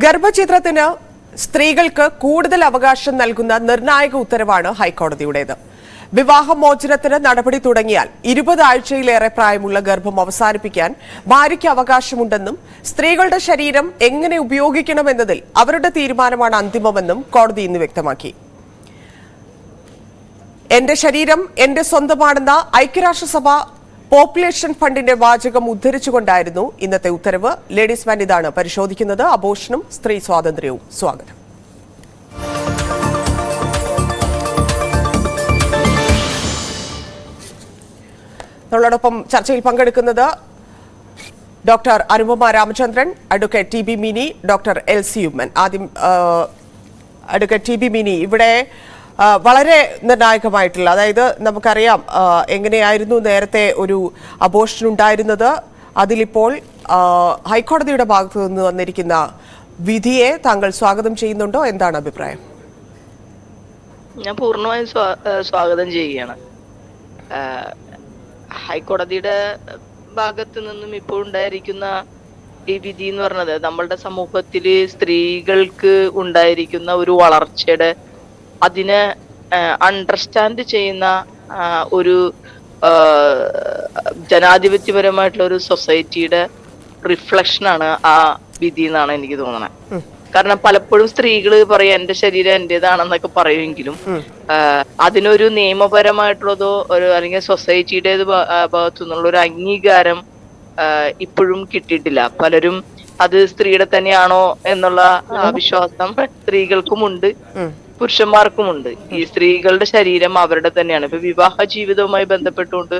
ഗർഭഛിദ്രത്തിന് സ്ത്രീകൾക്ക് കൂടുതൽ അവകാശം നൽകുന്ന നിർണായക ഉത്തരവാണ് ഹൈക്കോടതിയുടേത്. വിവാഹമോചനത്തിന് നടപടി തുടങ്ങിയാൽ 20 ആഴ്ചയിലേറെ പ്രായമുള്ള ഗർഭം അവസാനിപ്പിക്കാൻ ഭാര്യയ്ക്ക് അവകാശമുണ്ടെന്നും സ്ത്രീകളുടെ ശരീരം എങ്ങനെ ഉപയോഗിക്കണമെന്നതിൽ അവരുടെ തീരുമാനമാണ് അന്തിമമെന്നും കോടതി ഇന്ന് വ്യക്തമാക്കി. എന്റെ ശരീരം എന്റെ സ്വന്തമാണെന്ന ഐക്യരാഷ്ട്രസഭ പോപ്പുലേഷൻ ഫണ്ടിന്റെ വാചകം ഉദ്ധരിച്ചുകൊണ്ടായിരുന്നു ഇന്നത്തെ ഉത്തരവ്. ലേഡീസ് മാൻ ഇതാണ് പരിശോധിക്കുന്നത്. അബോർഷനും സ്ത്രീ സ്വാതന്ത്ര്യവും. സ്വാഗതം. നമ്മളോടൊപ്പം ചർച്ചയിൽ പങ്കെടുക്കുന്നത് doctor Anupama Ramachandran, advocate T B Mini, doctor Elsy Oommen. ആദ്യം അഡ്വക്കേറ്റ് ടി ബി മിനി, ഇവിടെ വളരെ നിർണായകമായിട്ടുള്ള, അതായത് നമുക്കറിയാം എങ്ങനെയായിരുന്നു നേരത്തെ ഒരു അബോർഷൻ ഉണ്ടായിരുന്നത്. അതിലിപ്പോൾ ഹൈക്കോടതിയുടെ ഭാഗത്തു നിന്ന് വന്നിരിക്കുന്ന വിധിയെ താങ്കൾ സ്വാഗതം ചെയ്യുന്നുണ്ടോ? എന്താണ് അഭിപ്രായം? ഞാൻ പൂർണ്ണമായും സ്വാഗതം ചെയ്യുകയാണ്. ഹൈക്കോടതിയുടെ ഭാഗത്ത് നിന്നും ഇപ്പോൾ ഉണ്ടായിരിക്കുന്ന ഈ വിധി എന്ന് പറഞ്ഞത് നമ്മളുടെ സമൂഹത്തില് സ്ത്രീകൾക്ക് ഉണ്ടായിരിക്കുന്ന ഒരു വളർച്ചയുടെ അതിനെ അണ്ടർസ്റ്റാൻഡ് ചെയ്യുന്ന ഒരു ജനാധിപത്യപരമായിട്ടുള്ള ഒരു സൊസൈറ്റിയുടെ റിഫ്ലക്ഷനാണ് ആ വിധി എന്നാണ് എനിക്ക് തോന്നുന്നത്. കാരണം പലപ്പോഴും സ്ത്രീകൾ പറയാം എന്റെ ശരീരം എന്റേതാണെന്നൊക്കെ പറയുമെങ്കിലും അതിനൊരു നിയമപരമായിട്ടുള്ളതോ ഒരു അല്ലെങ്കിൽ സൊസൈറ്റിയുടെ ഭാഗത്തു നിന്നുള്ള ഒരു അംഗീകാരം ഇപ്പോഴും കിട്ടിയിട്ടില്ല. പലരും അത് സ്ത്രീയുടെ തന്നെയാണോ എന്നുള്ള വിശ്വാസം സ്ത്രീകൾക്കുമുണ്ട്, പുരുഷന്മാർക്കുമുണ്ട്. ഈ സ്ത്രീകളുടെ ശരീരം അവരുടെ തന്നെയാണ്. ഇപ്പൊ വിവാഹ ജീവിതവുമായി ബന്ധപ്പെട്ടുകൊണ്ട്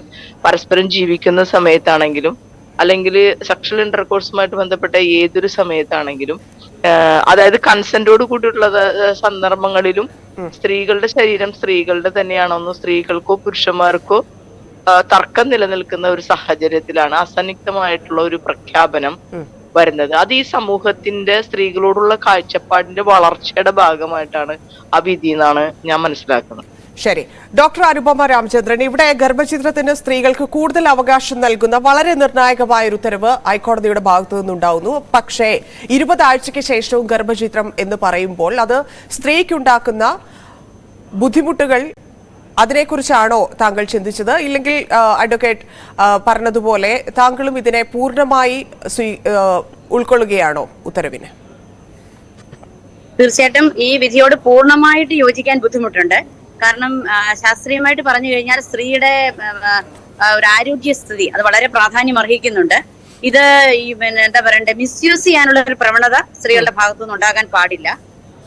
പരസ്പരം ജീവിക്കുന്ന സമയത്താണെങ്കിലും അല്ലെങ്കിൽ സെക്ഷൽ ഇന്റർകോഴ്സുമായിട്ട് ബന്ധപ്പെട്ട ഏതൊരു സമയത്താണെങ്കിലും അതായത് കൺസെന്റോട് കൂടിയിട്ടുള്ള സന്ദർഭങ്ങളിലും സ്ത്രീകളുടെ ശരീരം സ്ത്രീകളുടെ തന്നെയാണോന്നോ സ്ത്രീകൾക്കോ പുരുഷന്മാർക്കോ തർക്കം നിലനിൽക്കുന്ന ഒരു സാഹചര്യത്തിലാണ് അസന്നിഗ്ധമായിട്ടുള്ള ഒരു പ്രഖ്യാപനം വരുന്നത്. അത് ഈ സമൂഹത്തിന്റെ സ്ത്രീകളോടുള്ള കാഴ്ചപ്പാടിന്റെ വളർച്ചയുടെ ഭാഗമായിട്ടാണ് ആ വിധി എന്നാണ് ഞാൻ മനസ്സിലാക്കുന്നത്. ശരി, ഡോക്ടർ അനുപമ രാമചന്ദ്രൻ, ഇവിടെ ഗർഭഛിദ്രത്തിന് സ്ത്രീകൾക്ക് കൂടുതൽ അവകാശം നൽകുന്ന വളരെ നിർണായകമായ ഒരു ഉത്തരവ് ഹൈക്കോടതിയുടെ ഭാഗത്തു നിന്നുണ്ടാവുന്നു. പക്ഷേ 20 ആഴ്ചയ്ക്ക് ശേഷവും ഗർഭഛിദ്രം എന്ന് പറയുമ്പോൾ അത് സ്ത്രീക്കുണ്ടാക്കുന്ന ബുദ്ധിമുട്ടുകൾ, അതിനെക്കുറിച്ചാണോ താങ്കൾ ചിന്തിച്ചത്? ഇല്ലെങ്കിൽ അഡ്വക്കേറ്റ് പറഞ്ഞതുപോലെ താങ്കളും ഇതിനെ പൂർണ്ണമായി ഉൾക്കൊള്ളുകയാണോ ഉത്തരവിന്? തീർച്ചയായിട്ടും ഈ വിധിയോട് പൂർണ്ണമായിട്ട് യോജിക്കാൻ ബുദ്ധിമുട്ടുണ്ട്. കാരണം ശാസ്ത്രീയമായിട്ട് പറഞ്ഞു കഴിഞ്ഞാൽ സ്ത്രീയുടെ ഒരു ആരോഗ്യസ്ഥിതി അത് വളരെ പ്രാധാന്യം അർഹിക്കുന്നുണ്ട്. ഇത് ഈ എന്താ പറയണ്ടേ, മിസ്യൂസ് ചെയ്യാനുള്ള ഒരു പ്രവണത സ്ത്രീകളുടെ ഭാഗത്തുനിന്ന് ഉണ്ടാകാൻ പാടില്ല.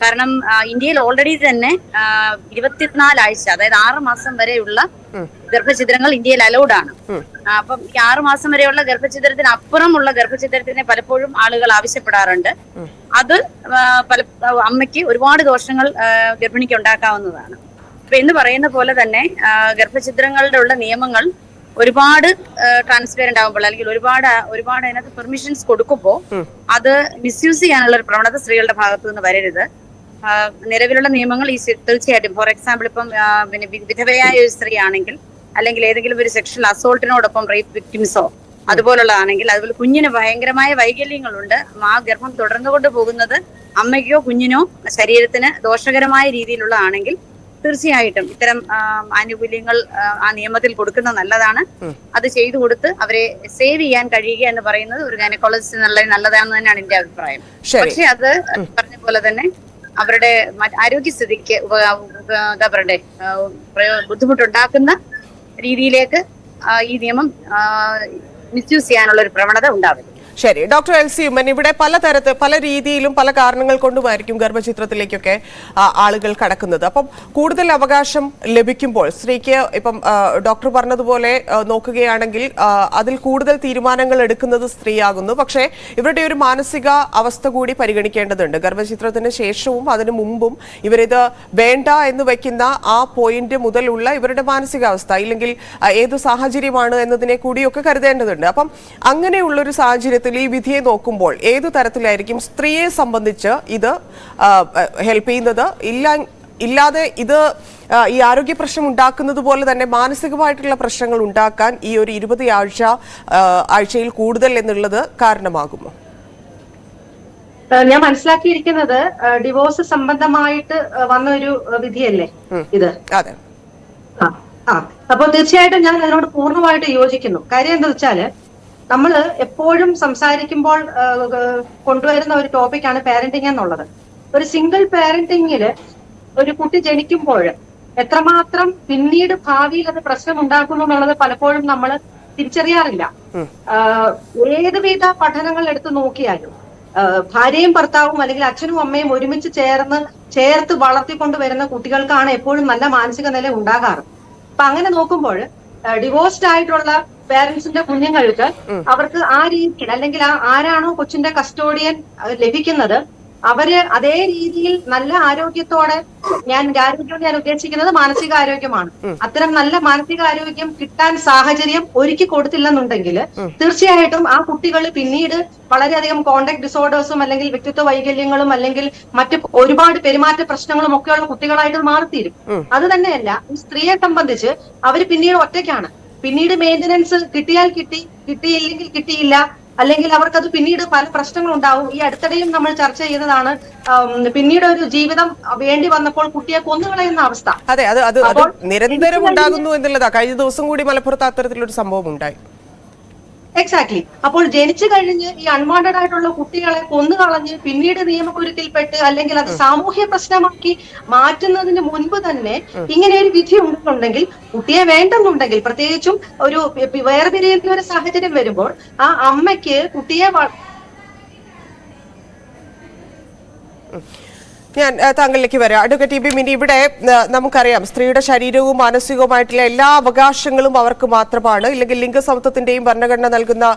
കാരണം ഇന്ത്യയിൽ ഓൾറെഡി തന്നെ 24 ആഴ്ച, അതായത് 6 മാസം വരെയുള്ള ഗർഭഛിദ്രങ്ങൾ ഇന്ത്യയിൽ അലൗഡ് ആണ്. അപ്പം ഈ 6 മാസം വരെയുള്ള ഗർഭഛിദ്രത്തിന് അപ്പുറമുള്ള ഗർഭഛിദ്രത്തിനെ പലപ്പോഴും ആളുകൾ ആവശ്യപ്പെടാറുണ്ട്. അത് അമ്മയ്ക്ക് ഒരുപാട് ദോഷങ്ങൾ ഗർഭിണിക്ക് ഉണ്ടാക്കാവുന്നതാണ്. അപ്പൊ എന്ന് പറയുന്ന പോലെ തന്നെ ഗർഭഛിദ്രങ്ങളുടെ ഉള്ള നിയമങ്ങൾ ഒരുപാട് ട്രാൻസ്പെറന്റ് ആകുമ്പോൾ അല്ലെങ്കിൽ ഒരുപാട് അതിനകത്ത് പെർമിഷൻസ് കൊടുക്കുമ്പോൾ അത് മിസ്യൂസ് ചെയ്യാനുള്ള ഒരു പ്രവണത സ്ത്രീകളുടെ ഭാഗത്തു നിന്ന് വരരുത്. നിലവിലുള്ള നിയമങ്ങൾ ഈ തീർച്ചയായിട്ടും, ഫോർ എക്സാമ്പിൾ ഇപ്പം പിന്നെ വിധവയായ ഒരു സ്ത്രീ ആണെങ്കിൽ അല്ലെങ്കിൽ ഏതെങ്കിലും ഒരു സെക്ഷൽ അസോൾട്ടിനോടൊപ്പം റേപ്പ് വിക്ടിംസോ അതുപോലുള്ളതാണെങ്കിൽ, അതുപോലെ കുഞ്ഞിന് ഭയങ്കരമായ വൈകല്യങ്ങളുണ്ട്, ആ ഗർഭം തുടർന്നുകൊണ്ട് പോകുന്നത് അമ്മയ്ക്കോ കുഞ്ഞിനോ ശരീരത്തിന് ദോഷകരമായ രീതിയിലുള്ളതാണെങ്കിൽ തീർച്ചയായിട്ടും ഇത്തരം ആനുകൂല്യങ്ങൾ ആ നിയമത്തിൽ കൊടുക്കുന്നത് നല്ലതാണ്. അത് ചെയ്തു കൊടുത്ത് അവരെ സേവ് ചെയ്യാൻ കഴിയുക എന്ന് പറയുന്നത് ഒരു ഗൈനക്കോളജിസ്റ്റ് എന്നുള്ളത് നല്ലതാണെന്ന് തന്നെയാണ് എന്റെ അഭിപ്രായം. പക്ഷെ അത് പറഞ്ഞ പോലെ തന്നെ അവരുടെ ആരോഗ്യസ്ഥിതിക്ക് എന്താ പറയണ്ടേ, ബുദ്ധിമുട്ടുണ്ടാക്കുന്ന രീതിയിലേക്ക് ഈ നിയമം മിസ്യൂസ് ചെയ്യാനുള്ള ഒരു പ്രവണത ഉണ്ടാവില്ല. ശരി, ഡോക്ടർ എൽസി ഉമ്മൻ, ഇവിടെ പല രീതിയിലും പല കാരണങ്ങൾ കൊണ്ടുമായിരിക്കും ഗർഭഛിദ്രത്തിലേക്കൊക്കെ ആളുകൾ കടക്കുന്നത്. അപ്പം കൂടുതൽ അവകാശം ലഭിക്കുമ്പോൾ സ്ത്രീക്ക്, ഇപ്പം ഡോക്ടർ പറഞ്ഞതുപോലെ നോക്കുകയാണെങ്കിൽ അതിൽ കൂടുതൽ തീരുമാനങ്ങൾ എടുക്കുന്നത് സ്ത്രീയാകുന്നു. പക്ഷേ ഇവരുടെ ഒരു മാനസിക അവസ്ഥ കൂടി പരിഗണിക്കേണ്ടതുണ്ട്. ഗർഭഛിദ്രത്തിന് ശേഷവും അതിനു മുമ്പും ഇവരിത് വേണ്ട എന്ന് വയ്ക്കുന്ന ആ പോയിന്റ് മുതലുള്ള ഇവരുടെ മാനസികാവസ്ഥ, ഇല്ലെങ്കിൽ ഏത് സാഹചര്യമാണ് എന്നതിനെ കൂടിയൊക്കെ കരുതേണ്ടതുണ്ട്. അപ്പം അങ്ങനെയുള്ളൊരു സാഹചര്യത്തിൽ ഈ വിധിയെ നോക്കുമ്പോൾ ഏതു തരത്തിലായിരിക്കും സ്ത്രീയെ സംബന്ധിച്ച് ഇത് ഹെൽപ്പ് ചെയ്യുന്നത്? ഇല്ലാതെ ഇത് ഈ ആരോഗ്യ പ്രശ്നം ഉണ്ടാക്കുന്നത് പോലെ തന്നെ മാനസികമായിട്ടുള്ള പ്രശ്നങ്ങൾ ഉണ്ടാക്കാൻ ഈ ഒരു 20 ആഴ്ചയിൽ കൂടുതൽ എന്നുള്ളത് കാരണമാകുമോ? ഞാൻ മനസ്സിലാക്കിയിരിക്കുന്നത് ഡിവോഴ്സ് സംബന്ധമായിട്ട് വന്ന ഒരു വിധിയല്ലേ ഇത്. അതെ. ആ അപ്പൊ തീർച്ചയായിട്ടും ഞാൻ അതിനോട് പൂർണ്ണമായിട്ട് യോജിക്കുന്നു. കാര്യം എന്താ വെച്ചാല് നമ്മൾ എപ്പോഴും സംസാരിക്കുമ്പോൾ കൊണ്ടുവരുന്ന ഒരു ടോപ്പിക്കാണ് പാരന്റിങ് എന്നുള്ളത്. ഒരു സിംഗിൾ പാരന്റിങ്ങില് ഒരു കുട്ടി ജനിക്കുമ്പോൾ എത്രമാത്രം പിന്നീട് ഭാവിയിൽ അത് പ്രശ്നം ഉണ്ടാക്കുന്നു എന്നുള്ളത് പലപ്പോഴും നമ്മൾ തിരിച്ചറിയാറില്ല. ഏതുവിധ പഠനങ്ങൾ എടുത്തു നോക്കിയാലും ഭാര്യയും ഭർത്താവും അല്ലെങ്കിൽ അച്ഛനും അമ്മയും ഒരുമിച്ച് ചേർത്ത് വളർത്തിക്കൊണ്ട് വരുന്ന കുട്ടികൾക്കാണ് എപ്പോഴും നല്ല മാനസിക നില ഉണ്ടാകാറ്. അപ്പൊ അങ്ങനെ നോക്കുമ്പോൾ ഡിവോഴ്സ്ഡ് ആയിട്ടുള്ള പേരൻസിന്റെ കുഞ്ഞുങ്ങൾക്ക് അവർക്ക് ആ രീതിയിൽ അല്ലെങ്കിൽ ആരാണോ കൊച്ചിന്റെ കസ്റ്റോഡിയൻ ലഭിക്കുന്നത് അവര് അതേ രീതിയിൽ നല്ല ആരോഗ്യത്തോടെ, ഞാൻ ഉദ്ദേശിക്കുന്നത് മാനസികാരോഗ്യമാണ്. അത്തരം നല്ല മാനസികാരോഗ്യം കിട്ടാൻ സാഹചര്യം ഒരുക്കി കൊടുത്തില്ലെന്നുണ്ടെങ്കിൽ തീർച്ചയായിട്ടും ആ കുട്ടികൾ പിന്നീട് വളരെയധികം കോണ്ടാക്ട് ഡിസോർഡേഴ്സും അല്ലെങ്കിൽ വ്യക്തിത്വ വൈകല്യങ്ങളും അല്ലെങ്കിൽ മറ്റ് ഒരുപാട് പെരുമാറ്റ പ്രശ്നങ്ങളും ഒക്കെയുള്ള കുട്ടികളായിട്ട് മാറിത്തീരും. അത് തന്നെയല്ല, ഈ സ്ത്രീയെ സംബന്ധിച്ച് അവര് പിന്നീട് ഒറ്റയ്ക്കാണ്. പിന്നീട് മെയിന്റനൻസ് കിട്ടിയാൽ കിട്ടി, കിട്ടിയില്ലെങ്കിൽ കിട്ടിയില്ല, അല്ലെങ്കിൽ അവർക്കത് പിന്നീട് പല പ്രശ്നങ്ങളുണ്ടാവും. ഈ അടുത്തിടെയും നമ്മൾ ചർച്ച ചെയ്തതാണ് പിന്നീട് ഒരു ജീവിതം വേണ്ടി വന്നപ്പോൾ കുട്ടിയെ കൊന്നുകളയുന്ന അവസ്ഥ. അതെ, അത് നിരന്തരം ഉണ്ടാകുന്നു എന്നുള്ളതാ. കഴിഞ്ഞ ദിവസം കൂടി മലപ്പുറത്ത് അത്തരത്തിലൊരു സംഭവം ഉണ്ടായി. എക്സാക്ട്ലി. അപ്പോൾ ജനിച്ചു കഴിഞ്ഞ് ഈ അൺവാണ്ടഡ് ആയിട്ടുള്ള കുട്ടികളെ കൊന്നുകളഞ്ഞ് പിന്നീട് നിയമകുരുക്കിൽപ്പെട്ട് അല്ലെങ്കിൽ അത് സാമൂഹ്യ പ്രശ്നമാക്കി മാറ്റുന്നതിന് മുൻപ് തന്നെ ഇങ്ങനെ ഒരു വിധി ഉണ്ടെന്നുണ്ടെങ്കിൽ കുട്ടിയെ വേണ്ടെന്നുണ്ടെങ്കിൽ, പ്രത്യേകിച്ചും ഒരു വേർപിരിയുന്ന ഒരു സാഹചര്യം വരുമ്പോൾ ആ അമ്മയ്ക്ക് കുട്ടിയെ ഞാൻ താങ്കളിലേക്ക് വരാം. അഡ്വക്കേറ്റ് ടി.ബി. മിനി, ഇവിടെ നമുക്കറിയാം സ്ത്രീയുടെ ശരീരവും മാനസികവുമായിട്ടുള്ള എല്ലാ അവകാശങ്ങളും അവർക്ക് മാത്രമാണ്, ഇല്ലെങ്കിൽ ലിംഗസമത്വത്തിന്റെയും ഭരണഘടന നൽകുന്ന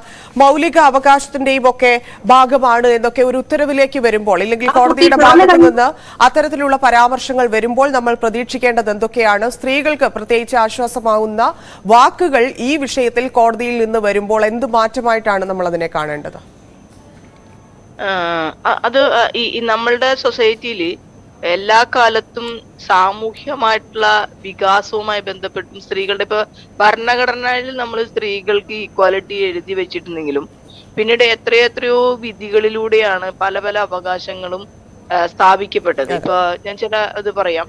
മൗലിക അവകാശത്തിന്റെയും ഒക്കെ ഭാഗമാണ് എന്നൊക്കെ ഒരു ഉത്തരവിലേക്ക് വരുമ്പോൾ, ഇല്ലെങ്കിൽ കോടതിയുടെ ഭാഗത്തു നിന്ന് അത്തരത്തിലുള്ള പരാമർശങ്ങൾ വരുമ്പോൾ നമ്മൾ പ്രതീക്ഷിക്കേണ്ടത് എന്തൊക്കെയാണ്? സ്ത്രീകൾക്ക് പ്രത്യേകിച്ച് ആശ്വാസമാവുന്ന വാക്കുകൾ ഈ വിഷയത്തിൽ കോടതിയിൽ നിന്ന് വരുമ്പോൾ എന്ത് മാറ്റമായിട്ടാണ് നമ്മൾ അതിനെ കാണേണ്ടത്? അത് ഈ നമ്മളുടെ സൊസൈറ്റിയിൽ എല്ലാ കാലത്തും സാമൂഹ്യമായിട്ടുള്ള വികാസവുമായി ബന്ധപ്പെട്ടും സ്ത്രീകളുടെ ഇപ്പൊ ഭരണഘടനയിൽ നമ്മൾ സ്ത്രീകൾക്ക് ഈക്വാലിറ്റി എഴുതി വെച്ചിട്ടുണ്ടെങ്കിലും പിന്നീട് എത്രയെത്രയോ വിധികളിലൂടെയാണ് പല പല അവകാശങ്ങളും സ്ഥാപിക്കപ്പെട്ടത്. ഇപ്പൊ ഞാൻ ചില ഇത് പറയാം.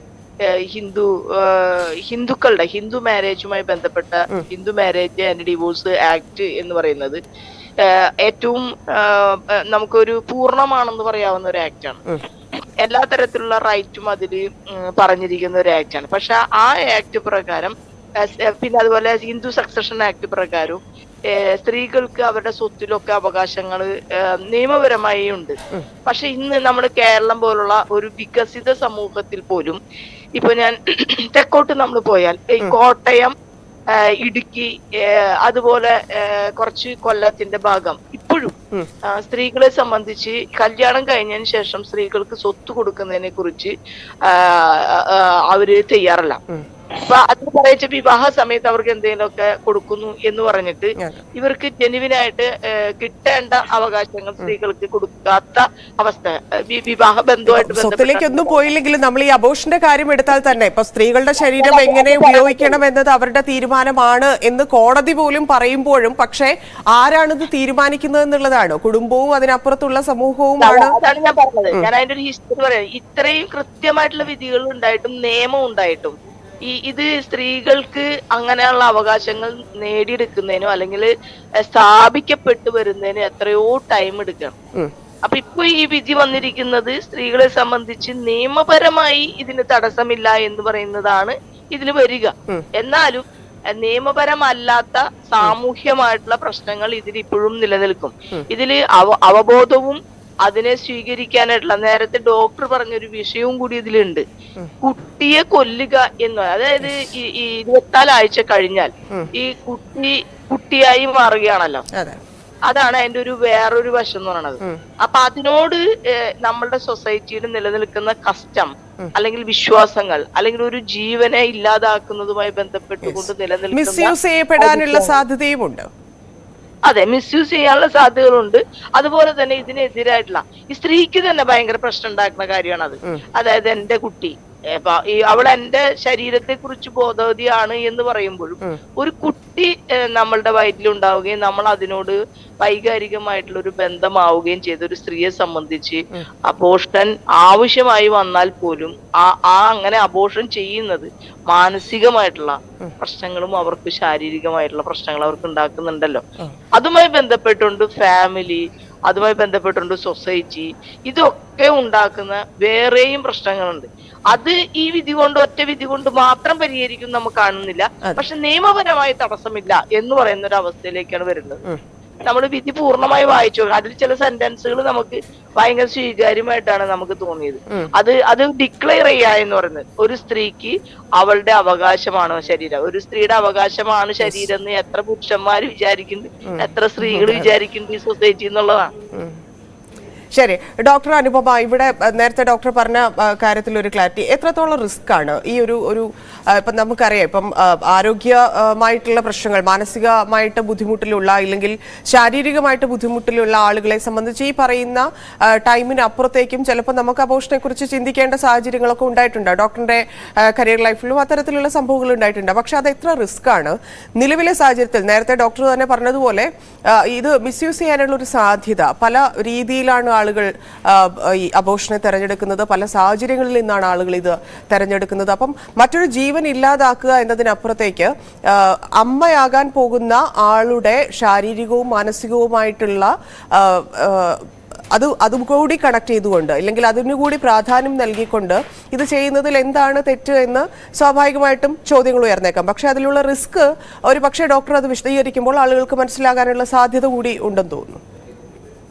ഹിന്ദു മാരേജുമായി ബന്ധപ്പെട്ട Hindu marriage and divorce act എന്ന് പറയുന്നത് ഏറ്റവും നമുക്കൊരു പൂർണ്ണമാണെന്ന് പറയാവുന്ന ഒരു ആക്ടാണ്. എല്ലാ തരത്തിലുള്ള റൈറ്റും അതിൽ പറഞ്ഞിരിക്കുന്ന ഒരു ആക്ടാണ്. പക്ഷെ ആ ആക്ട് പ്രകാരം, പിന്നെ അതുപോലെ ഹിന്ദു സക്സഷൻ ആക്ട് പ്രകാരവും സ്ത്രീകൾക്ക് അവരുടെ സ്വത്തിലൊക്കെ അവകാശങ്ങൾ നിയമപരമായി ഉണ്ട്. പക്ഷെ ഇന്ന് നമ്മുടെ കേരളം പോലുള്ള ഒരു വികസിത സമൂഹത്തിൽ പോലും ഇപ്പൊ ഞാൻ തെക്കോട്ട് നമ്മൾ പോയാൽ കോട്ടയം, ഇടുക്കി, അതുപോലെ കുറച്ച് കൊല്ലത്തിന്റെ ഭാഗം ഇപ്പോഴും സ്ത്രീകളെ സംബന്ധിച്ച് കല്യാണം കഴിഞ്ഞതിന് ശേഷം സ്ത്രീകൾക്ക് സ്വത്ത് കൊടുക്കുന്നതിനെ കുറിച്ച് അവര് തയ്യാറല്ല. അപ്പൊ അത് പറയിച്ച വിവാഹ സമയത്ത് അവർക്ക് എന്തെങ്കിലുമൊക്കെ കൊടുക്കുന്നു എന്ന് പറഞ്ഞിട്ട് ഇവർക്ക് ജെനുവിനായിട്ട് കിട്ടേണ്ട അവകാശങ്ങൾ സ്ത്രീകൾക്ക് കൊടുക്കാത്ത അവസ്ഥ. വിവാഹ ബന്ധുവായിട്ട് സ്വത്തിലേക്കൊന്നും പോയില്ലെങ്കിലും നമ്മൾ ഈ അബോർഷന്റെ കാര്യം എടുത്താൽ തന്നെ ഇപ്പൊ സ്ത്രീകളുടെ ശരീരം എങ്ങനെ ഉപയോഗിക്കണം എന്നത് അവരുടെ തീരുമാനമാണ് എന്ന് കോടതി പോലും പറയുമ്പോഴും പക്ഷെ ആരാണിത് തീരുമാനിക്കുന്നത് എന്നുള്ളതാണ്. കുടുംബവും അതിനപ്പുറത്തുള്ള സമൂഹവുമാണ്. അതാണ് ഞാൻ പറഞ്ഞത്. ഞാൻ അതിന്റെ ഒരു ഹിസ്റ്ററി പറയാം. ഇത്രയും കൃത്യമായിട്ടുള്ള വിധികൾ ഉണ്ടായിട്ടും നിയമം ഉണ്ടായിട്ടും ഇത് സ്ത്രീകൾക്ക് അങ്ങനെയുള്ള അവകാശങ്ങൾ നേടിയെടുക്കുന്നതിനോ അല്ലെങ്കിൽ സ്ഥാപിക്കപ്പെട്ടു വരുന്നതിനോ എത്രയോ ടൈം എടുക്കണം. അപ്പൊ ഇപ്പൊ ഈ വിധി വന്നിരിക്കുന്നത് സ്ത്രീകളെ സംബന്ധിച്ച് നിയമപരമായി ഇതിന് തടസ്സമില്ല എന്ന് പറയുന്നതാണ് ഇതിൽ വരിക. എന്നാലും നിയമപരമല്ലാത്ത സാമൂഹ്യമായിട്ടുള്ള പ്രശ്നങ്ങൾ ഇതിൽ ഇപ്പോഴും നിലനിൽക്കും. ഇതില് അവബോധവും അതിനെ സ്വീകരിക്കാനായിട്ടുള്ള, നേരത്തെ ഡോക്ടർ പറഞ്ഞൊരു വിഷയവും കൂടി ഇതിലുണ്ട്. കുട്ടിയെ കൊല്ലുക എന്ന്, അതായത് ഈ 24 ആഴ്ച കഴിഞ്ഞാൽ ഈ കുട്ടിയായി മാറുകയാണല്ലോ. അതാണ് അതിന്റെ ഒരു വേറൊരു വശം എന്ന് പറയുന്നത്. അപ്പൊ അതിനോട് നമ്മളുടെ സൊസൈറ്റിയിൽ നിലനിൽക്കുന്ന കസ്റ്റം അല്ലെങ്കിൽ വിശ്വാസങ്ങൾ അല്ലെങ്കിൽ ഒരു ജീവനെ ഇല്ലാതാക്കുന്നതുമായി ബന്ധപ്പെട്ടുകൊണ്ട് നിലനിൽക്കുന്ന മിസ്യൂസ് ചെയ്യപ്പെടാനുള്ള സാധ്യതയുമുണ്ട്. അതെ, മിസ്യൂസ് ചെയ്യാനുള്ള സാധ്യതകളുണ്ട്. അതുപോലെ തന്നെ ഇതിനെതിരായിട്ടുള്ള ഈ സ്ത്രീക്ക് തന്നെ ഭയങ്കര പ്രശ്നം ഉണ്ടാക്കുന്ന കാര്യമാണ് അത്. അതായത് എന്റെ കുട്ടി അവൾ എന്റെ ശരീരത്തെ കുറിച്ച് ബോധവതിയാണ് എന്ന് പറയുമ്പോഴും ഒരു കുട്ടി നമ്മളുടെ വയറ്റിലുണ്ടാവുകയും നമ്മൾ അതിനോട് വൈകാരികമായിട്ടുള്ള ഒരു ബന്ധമാവുകയും ചെയ്ത ഒരു സ്ത്രീയെ സംബന്ധിച്ച് അബോർഷൻ ആവശ്യമായി വന്നാൽ പോലും അങ്ങനെ അബോർഷൻ ചെയ്യുന്നത് മാനസികമായിട്ടുള്ള പ്രശ്നങ്ങളും അവർക്ക് ശാരീരികമായിട്ടുള്ള പ്രശ്നങ്ങൾ അവർക്ക് ഉണ്ടാക്കുന്നുണ്ടല്ലോ. അതുമായി ബന്ധപ്പെട്ടുകൊണ്ട് ഫാമിലി, അതുമായി ബന്ധപ്പെട്ടുകൊണ്ട് സൊസൈറ്റി, ഇതൊക്കെ ഉണ്ടാക്കുന്ന വേറെയും പ്രശ്നങ്ങളുണ്ട്. അത് ഈ വിധി കൊണ്ട്, ഒറ്റ വിധി കൊണ്ട് മാത്രം പരിഹരിക്കും നമുക്ക് കാണുന്നില്ല. പക്ഷെ നിയമപരമായി തടസ്സമില്ല എന്ന് പറയുന്ന ഒരു അവസ്ഥയിലേക്കാണ് വരുന്നത്. നമ്മൾ വിധി പൂർണ്ണമായി വായിച്ചു, അതിൽ ചില സെന്റൻസുകൾ നമുക്ക് ഭയങ്കര സ്വീകാര്യമായിട്ടാണ് നമുക്ക് തോന്നിയത്. അത് ഡിക്ലെയർ ചെയ്യുക എന്ന് പറയുന്നത്, ഒരു സ്ത്രീക്ക് അവളുടെ അവകാശമാണ് ശരീരം, ഒരു സ്ത്രീയുടെ അവകാശമാണ് ശരീരം എന്ന് എത്ര പുരുഷന്മാർ വിചാരിക്കുന്നുണ്ട്, എത്ര സ്ത്രീകൾ വിചാരിക്കുന്നുണ്ട് ഈ സൊസൈറ്റി എന്നുള്ളതാണ്. ശരി, ഡോക്ടർ അനുപമ, ഇവിടെ നേരത്തെ ഡോക്ടർ പറഞ്ഞ കാര്യത്തിൽ ഒരു ക്ലാരിറ്റി, എത്രത്തോളം റിസ്ക് ആണ് ഈ ഒരു ഇപ്പം നമുക്കറിയാം, ഇപ്പം ആരോഗ്യമായിട്ടുള്ള പ്രശ്നങ്ങൾ, മാനസികമായിട്ട് ബുദ്ധിമുട്ടിലുള്ള ഇല്ലെങ്കിൽ ശാരീരികമായിട്ട് ബുദ്ധിമുട്ടിലുള്ള ആളുകളെ സംബന്ധിച്ച് ഈ പറയുന്ന ടൈമിന് അപ്പുറത്തേക്കും ചിലപ്പോൾ നമുക്ക് അബോർഷനെ കുറിച്ച് ചിന്തിക്കേണ്ട സാഹചര്യങ്ങളൊക്കെ ഉണ്ടായിട്ടുണ്ട്. ഡോക്ടറിന്റെ കരിയർ ലൈഫിലും അത്തരത്തിലുള്ള സംഭവങ്ങൾ ഉണ്ടായിട്ടുണ്ട്. പക്ഷെ അത് എത്ര റിസ്ക് ആണ് നിലവിലെ സാഹചര്യത്തിൽ? നേരത്തെ ഡോക്ടർ തന്നെ പറഞ്ഞതുപോലെ ഇത് മിസ്യൂസ് ചെയ്യാനുള്ള ഒരു സാധ്യത, പല രീതിയിലാണ് ആളുകൾ ഈ അബോർഷനെ തെരഞ്ഞെടുക്കുന്നത്, പല സാഹചര്യങ്ങളിൽ നിന്നാണ് ആളുകൾ ഇത് തെരഞ്ഞെടുക്കുന്നത്. അപ്പം മറ്റൊരു ജീവൻ ഇല്ലാതാക്കുക എന്നതിനപ്പുറത്തേക്ക് അമ്മയാകാൻ പോകുന്ന ആളുടെ ശാരീരികവും മാനസികവുമായിട്ടുള്ള അതും കൂടി കണക്ട് ചെയ്തുകൊണ്ട്, അല്ലെങ്കിൽ അതിനുകൂടി പ്രാധാന്യം നൽകിക്കൊണ്ട് ഇത് ചെയ്യുന്നതിൽ എന്താണ് തെറ്റ് എന്ന് സ്വാഭാവികമായിട്ടും ചോദ്യങ്ങൾ ഉയർന്നേക്കാം. പക്ഷെ അതിലുള്ള റിസ്ക് ഒരു പക്ഷേ ഡോക്ടർ അത് വിശദീകരിക്കുമ്പോൾ ആളുകൾക്ക് മനസ്സിലാകാനുള്ള സാധ്യത കൂടി ഉണ്ടെന്ന് തോന്നുന്നു.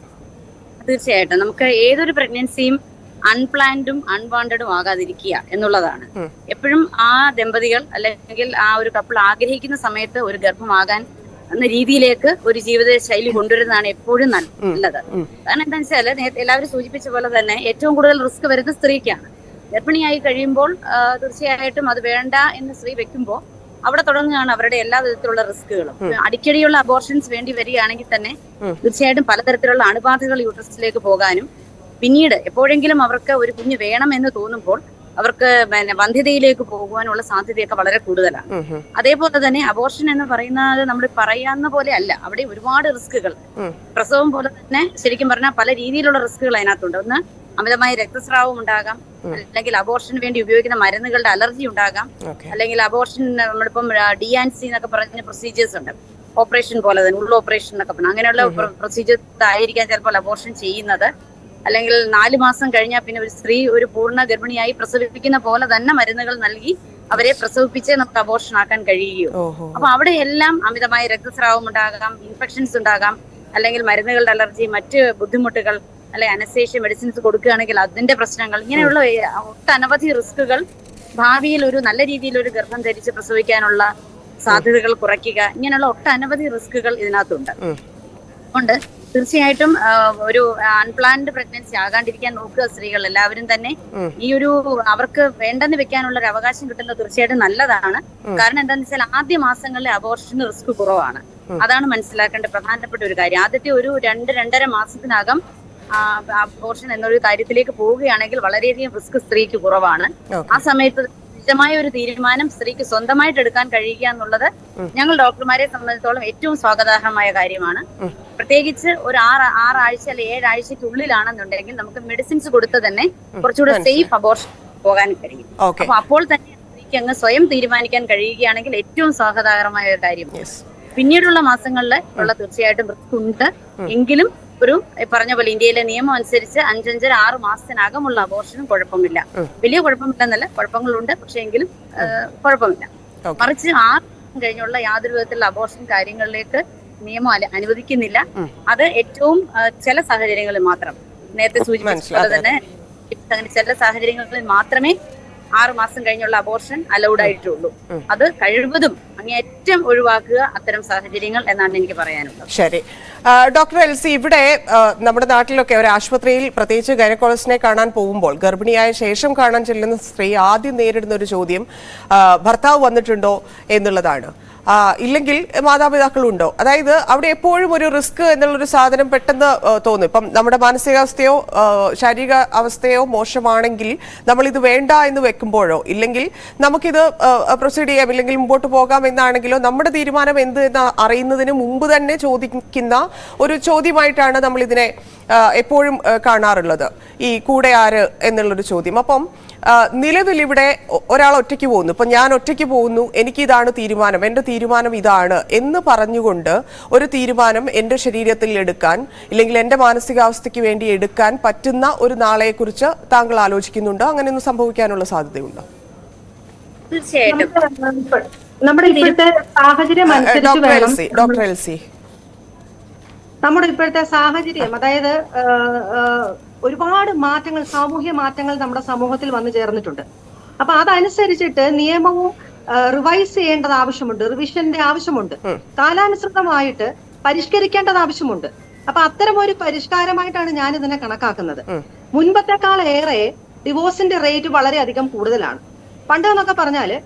തീർച്ചയായിട്ടും നമുക്ക് ഏതൊരു പ്രഗ്നൻസിയും അൺപ്ലാൻഡും അൺവാണ്ടഡും ആകാതിരിക്കുക എന്നുള്ളതാണ്. എപ്പോഴും ആ ദമ്പതികൾ അല്ലെങ്കിൽ ആ ഒരു കപ്പിൾ ആഗ്രഹിക്കുന്ന സമയത്ത് ഒരു ഗർഭമാകാൻ എന്ന രീതിയിലേക്ക് ഒരു ജീവിത ശൈലി കൊണ്ടുവരുന്നതാണ് എപ്പോഴും നല്ലത്. കാരണം എന്താണെന്ന് വെച്ചാൽ എല്ലാവരും സൂചിപ്പിച്ച പോലെ തന്നെ ഏറ്റവും കൂടുതൽ റിസ്ക് വരുന്നത് സ്ത്രീക്കാണ്. ഗർഭിണിയായി കഴിയുമ്പോൾ തീർച്ചയായിട്ടും അത് വേണ്ട എന്ന് സ്ത്രീ വെക്കുമ്പോൾ അവിടെ തുടങ്ങുകയാണ് അവരുടെ എല്ലാ വിധത്തിലുള്ള റിസ്കുകളും. അടിക്കടിയുള്ള അബോർഷൻസ് വേണ്ടി വരികയാണെങ്കിൽ തന്നെ തീർച്ചയായിട്ടും പലതരത്തിലുള്ള അണുബാധകൾ യൂട്രസിലേക്ക് പോകാനും പിന്നീട് എപ്പോഴെങ്കിലും അവർക്ക് ഒരു കുഞ്ഞ് വേണം എന്ന് തോന്നുമ്പോൾ അവർക്ക് വന്ധ്യതയിലേക്ക് പോകുവാനുള്ള സാധ്യതയൊക്കെ വളരെ കൂടുതലാണ്. അതേപോലെ തന്നെ അബോർഷൻ എന്ന് പറയുന്നത് നമ്മൾ പറയാവുന്ന പോലെ അല്ല, അവിടെ ഒരുപാട് റിസ്കുകൾ, പ്രസവം പോലെ തന്നെ ശരിക്കും പറഞ്ഞാൽ പല രീതിയിലുള്ള റിസ്കുകൾ അതിനകത്തുണ്ട്. ഒന്ന് അമിതമായ രക്തസ്രാവം ഉണ്ടാകാം, അല്ലെങ്കിൽ അബോർഷന് വേണ്ടി ഉപയോഗിക്കുന്ന മരുന്നുകളുടെ അലർജി ഉണ്ടാകാം, അല്ലെങ്കിൽ അബോർഷൻ നമ്മളിപ്പം DNC എന്നൊക്കെ പറഞ്ഞ പ്രൊസീജിയേഴ്സ് ഉണ്ട്, ഓപ്പറേഷൻ പോലെ തന്നെ ഉള്ള ഓപ്പറേഷൻ എന്നൊക്കെ പറഞ്ഞാൽ അങ്ങനെയുള്ള പ്രൊസീജിയേഴ്സ് ആയിരിക്കാം ചിലപ്പോൾ അബോർഷൻ ചെയ്യുന്നത്. അല്ലെങ്കിൽ 4 മാസം കഴിഞ്ഞാൽ പിന്നെ ഒരു സ്ത്രീ ഒരു പൂർണ്ണ ഗർഭിണിയായി പ്രസവിപ്പിക്കുന്ന പോലെ തന്നെ മരുന്നുകൾ നൽകി അവരെ പ്രസവിപ്പിച്ചേ നമുക്ക് അബോർഷൻ ആക്കാൻ കഴിയുകയോ. അപ്പൊ അവിടെ എല്ലാം അമിതമായ രക്തസ്രാവം ഉണ്ടാകാം, ഇൻഫെക്ഷൻസ് ഉണ്ടാകാം, അല്ലെങ്കിൽ മരുന്നുകളുടെ അലർജി, മറ്റ് ബുദ്ധിമുട്ടുകൾ, അല്ലെ അനസ്തേഷ്യ മെഡിസിൻസ് കൊടുക്കുകയാണെങ്കിൽ അതിന്റെ പ്രശ്നങ്ങൾ, ഇങ്ങനെയുള്ള ഒട്ടനവധി റിസ്കുകൾ ഭാവിയിൽ ഒരു നല്ല രീതിയിൽ ഒരു ഗർഭം ധരിച്ച് പ്രസവിക്കാനുള്ള സാധ്യതകൾ കുറയ്ക്കുക, ഇങ്ങനെയുള്ള ഒട്ടനവധി റിസ്കുകൾ ഇതിനകത്തുണ്ട്. അതുകൊണ്ട് തീർച്ചയായിട്ടും ഒരു അൺപ്ലാൻഡ് പ്രഗ്നൻസി ആകാണ്ടിരിക്കാൻ നോക്കുക സ്ത്രീകൾ എല്ലാവരും തന്നെ. ഈ ഒരു അവർക്ക് വേണ്ടെന്ന് വെക്കാനുള്ള ഒരു അവകാശം കിട്ടുന്നത് തീർച്ചയായിട്ടും നല്ലതാണ്. കാരണം എന്താണെന്ന് വെച്ചാൽ ആദ്യ മാസങ്ങളിലെ അബോർഷന് റിസ്ക് കുറവാണ്. അതാണ് മനസ്സിലാക്കേണ്ട പ്രധാനപ്പെട്ട ഒരു കാര്യം. ആദ്യത്തെ ഒരു 2-2.5 മാസത്തിനകം അബോർഷൻ എന്നൊരു കാര്യത്തിലേക്ക് പോവുകയാണെങ്കിൽ വളരെയധികം റിസ്ക് സ്ത്രീക്ക് കുറവാണ്. ആ സമയത്ത് ഉചിതമായ ഒരു തീരുമാനം സ്ത്രീക്ക് സ്വന്തമായിട്ട് എടുക്കാൻ കഴിയുക എന്നുള്ളത് ഞങ്ങൾ ഡോക്ടർമാരെ സംബന്ധിച്ചിടത്തോളം ഏറ്റവും സ്വാഗതാർഹമായ കാര്യമാണ്. പ്രത്യേകിച്ച് ഒരു 6 ആഴ്ച അല്ലെ 7 ആഴ്ചക്കുള്ളിലാണെന്നുണ്ടെങ്കിൽ നമുക്ക് മെഡിസിൻസ് കൊടുത്ത് തന്നെ കുറച്ചുകൂടെ സേഫ് അബോർഷൻ പോകാൻ കഴിയും. അപ്പൊ അപ്പോൾ തന്നെ സ്ത്രീക്ക് അങ്ങ് സ്വയം തീരുമാനിക്കാൻ കഴിയുകയാണെങ്കിൽ ഏറ്റവും സ്വാഗതാർഹമായ ഒരു കാര്യം. പിന്നീടുള്ള മാസങ്ങളിൽ ഉള്ള തീർച്ചയായിട്ടും റിസ്ക് ഉണ്ട്. എങ്കിലും ഒരു പറഞ്ഞ പോലെ ഇന്ത്യയിലെ നിയമം അനുസരിച്ച് 5-6 മാസത്തിനകമുള്ള അബോർഷനും കുഴപ്പമില്ല. വലിയ കുഴപ്പമില്ലെന്നല്ല, കുഴപ്പങ്ങളുണ്ട്, പക്ഷെ എങ്കിലും കുഴപ്പമില്ല. മറിച്ച് 6 മാസം കഴിഞ്ഞുള്ള യാതൊരു വിധത്തിലുള്ള അബോർഷൻ കാര്യങ്ങളിലേക്ക് നിയമം അനുവദിക്കുന്നില്ല. അത് ഏറ്റവും ചില സാഹചര്യങ്ങളിൽ മാത്രം, നേരത്തെ സൂചിപ്പിച്ചതുപോലെ തന്നെ ചില സാഹചര്യങ്ങളിൽ മാത്രമേ 6 മാസം കഴിഞ്ഞുള്ള അബോർഷൻ അലൗഡ് ആയിട്ടുള്ളൂ. അത് കഴിവതും അങ്ങേയറ്റം ഒഴിവാക്കുക അത്തരം സാഹചര്യങ്ങൾ എന്നാണ് എനിക്ക് പറയാനുള്ളത്. ശരി, ഡോക്ടർ എൽസി, ഇവിടെ നമ്മുടെ നാട്ടിലൊക്കെ ഒരു ആശുപത്രിയിൽ പ്രത്യേകിച്ച് ഗൈനക്കോളജിസ്റ്റിനെ കാണാൻ പോകുമ്പോൾ ഗർഭിണിയായ ശേഷം കാണാൻ ചെല്ലുന്ന സ്ത്രീ ആദ്യം നേരിടുന്ന ഒരു ചോദ്യം ഭർത്താവ് വന്നിട്ടുണ്ടോ എന്നുള്ളതാണ്. ഇല്ലെങ്കിൽ മാതാപിതാക്കളുണ്ടോ? അതായത് അവിടെ എപ്പോഴും ഒരു റിസ്ക് എന്നുള്ളൊരു സാധനം പെട്ടെന്ന് തോന്നും. ഇപ്പം നമ്മുടെ മാനസികാവസ്ഥയോ ശാരീരിക അവസ്ഥയോ മോശമാണെങ്കിൽ നമ്മൾ ഇത് വേണ്ട എന്ന് വെക്കുമ്പോഴോ ഇല്ലെങ്കിൽ നമുക്കിത് പ്രൊസീഡ് ചെയ്യാം ഇല്ലെങ്കിൽ മുമ്പോട്ട് പോകാം എന്നാണെങ്കിലോ നമ്മുടെ തീരുമാനം എന്ത് എന്ന് അറിയുന്നതിന് മുമ്പ് തന്നെ ചോദിക്കുന്ന ഒരു ചോദ്യമായിട്ടാണ് നമ്മൾ ഇതിനെ എപ്പോഴും കാണാറുള്ളത്, ഈ കൂടെ ആര് എന്നുള്ളൊരു ചോദ്യം. അപ്പം നിലവിൽ ഇവിടെ ഒരാൾ ഒറ്റയ്ക്ക് പോകുന്നു, ഇപ്പൊ ഞാൻ ഒറ്റയ്ക്ക് പോകുന്നു, എനിക്കിതാണ് തീരുമാനം, എൻ്റെ തീരുമാനം ഇതാണ് എന്ന് പറഞ്ഞുകൊണ്ട് ഒരു തീരുമാനം എൻ്റെ ശരീരത്തിൽ എടുക്കാൻ ഇല്ലെങ്കിൽ എൻ്റെ മാനസികാവസ്ഥയ്ക്ക് വേണ്ടി എടുക്കാൻ പറ്റുന്ന ഒരു നാളെക്കുറിച്ച് താങ്കൾ ആലോചിക്കുന്നുണ്ടോ? അങ്ങനെയൊന്നും സംഭവിക്കാനുള്ള സാധ്യതയുണ്ടോ? തീർച്ചയായിട്ടും നമ്മുടെ ഇപ്പോഴത്തെ സാഹചര്യം അനുസരിച്ച് ഡോക്ടർ എൽസി, നമ്മുടെ ഇപ്പോഴത്തെ സാഹചര്യം, അതായത് ഒരുപാട് മാറ്റങ്ങൾ, സാമൂഹ്യ മാറ്റങ്ങൾ നമ്മുടെ സമൂഹത്തിൽ വന്നു ചേർന്നിട്ടുണ്ട്. അപ്പൊ അതനുസരിച്ചിട്ട് നിയമവും റിവൈസ് ചെയ്യേണ്ടത് ആവശ്യമുണ്ട്, റിവിഷന്റെ ആവശ്യമുണ്ട്, കാലാനുസൃതമായിട്ട് പരിഷ്കരിക്കേണ്ടത് ആവശ്യമുണ്ട്. അപ്പൊ അത്തരം ഒരു പരിഷ്കാരമായിട്ടാണ് ഞാൻ ഇതിനെ കണക്കാക്കുന്നത്. മുൻപത്തെക്കാളേറെ ഡിവോഴ്സിന്റെ റേറ്റ് വളരെയധികം കൂടുതലാണ്. പണ്ട് എന്നൊക്കെ പറഞ്ഞാല്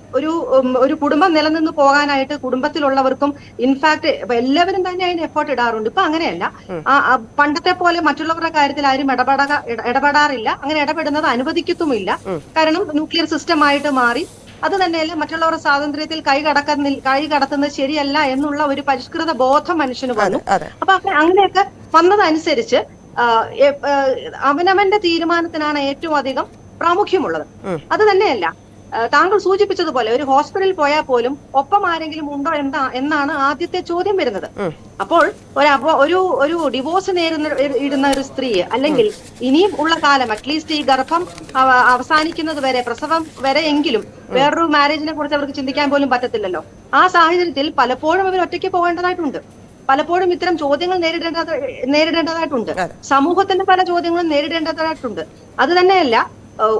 ഒരു കുടുംബം നിലനിന്ന് പോകാനായിട്ട് കുടുംബത്തിലുള്ളവർക്കും ഇൻഫാക്ട് എല്ലാവരും തന്നെ അതിന് എഫേർട്ട് ഇടാറുണ്ട്. ഇപ്പൊ അങ്ങനെയല്ല. പണ്ടത്തെ പോലെ മറ്റുള്ളവരുടെ കാര്യത്തിൽ ആരും ഇടപെടാറില്ല, അങ്ങനെ ഇടപെടുന്നത് അനുവദിക്കത്തുമില്ല. കാരണം ന്യൂക്ലിയർ സിസ്റ്റം ആയിട്ട് മാറി. അത് തന്നെയല്ല, മറ്റുള്ളവരുടെ സ്വാതന്ത്ര്യത്തിൽ കൈ കടത്തുന്നത് ശരിയല്ല എന്നുള്ള ഒരു പരിഷ്കൃത ബോധം മനുഷ്യന് വന്നു. അപ്പൊ അങ്ങനെയൊക്കെ വന്നതനുസരിച്ച് അവനവന്റെ തീരുമാനത്തിനാണ് ഏറ്റവും അധികം പ്രാമുഖ്യമുള്ളത്. അത് തന്നെയല്ല, താങ്കൾ സൂചിപ്പിച്ചതുപോലെ ഒരു ഹോസ്പിറ്റലിൽ പോയാൽ പോലും ഒപ്പം ആരെങ്കിലും ഉണ്ടോ എന്നാണ് ആദ്യത്തെ ചോദ്യം വരുന്നത്. അപ്പോൾ ഒരു ഡിവോഴ്സ് ഇടുന്ന ഒരു സ്ത്രീ അല്ലെങ്കിൽ ഇനിയും ഉള്ള കാലം അറ്റ്ലീസ്റ്റ് ഈ ഗർഭം അവസാനിക്കുന്നത് വരെ, പ്രസവം വരെ എങ്കിലും വേറൊരു മാരേജിനെ കുറിച്ച് അവർക്ക് ചിന്തിക്കാൻ പോലും പറ്റത്തില്ലല്ലോ. ആ സാഹചര്യത്തിൽ പലപ്പോഴും അവർ ഒറ്റയ്ക്ക് പോകേണ്ടതായിട്ടുണ്ട്. പലപ്പോഴും ഇത്തരം ചോദ്യങ്ങൾ നേരിടേണ്ടതായിട്ടുണ്ട്. സമൂഹത്തിന്റെ പല ചോദ്യങ്ങളും നേരിടേണ്ടതായിട്ടുണ്ട്. അത് തന്നെയല്ല,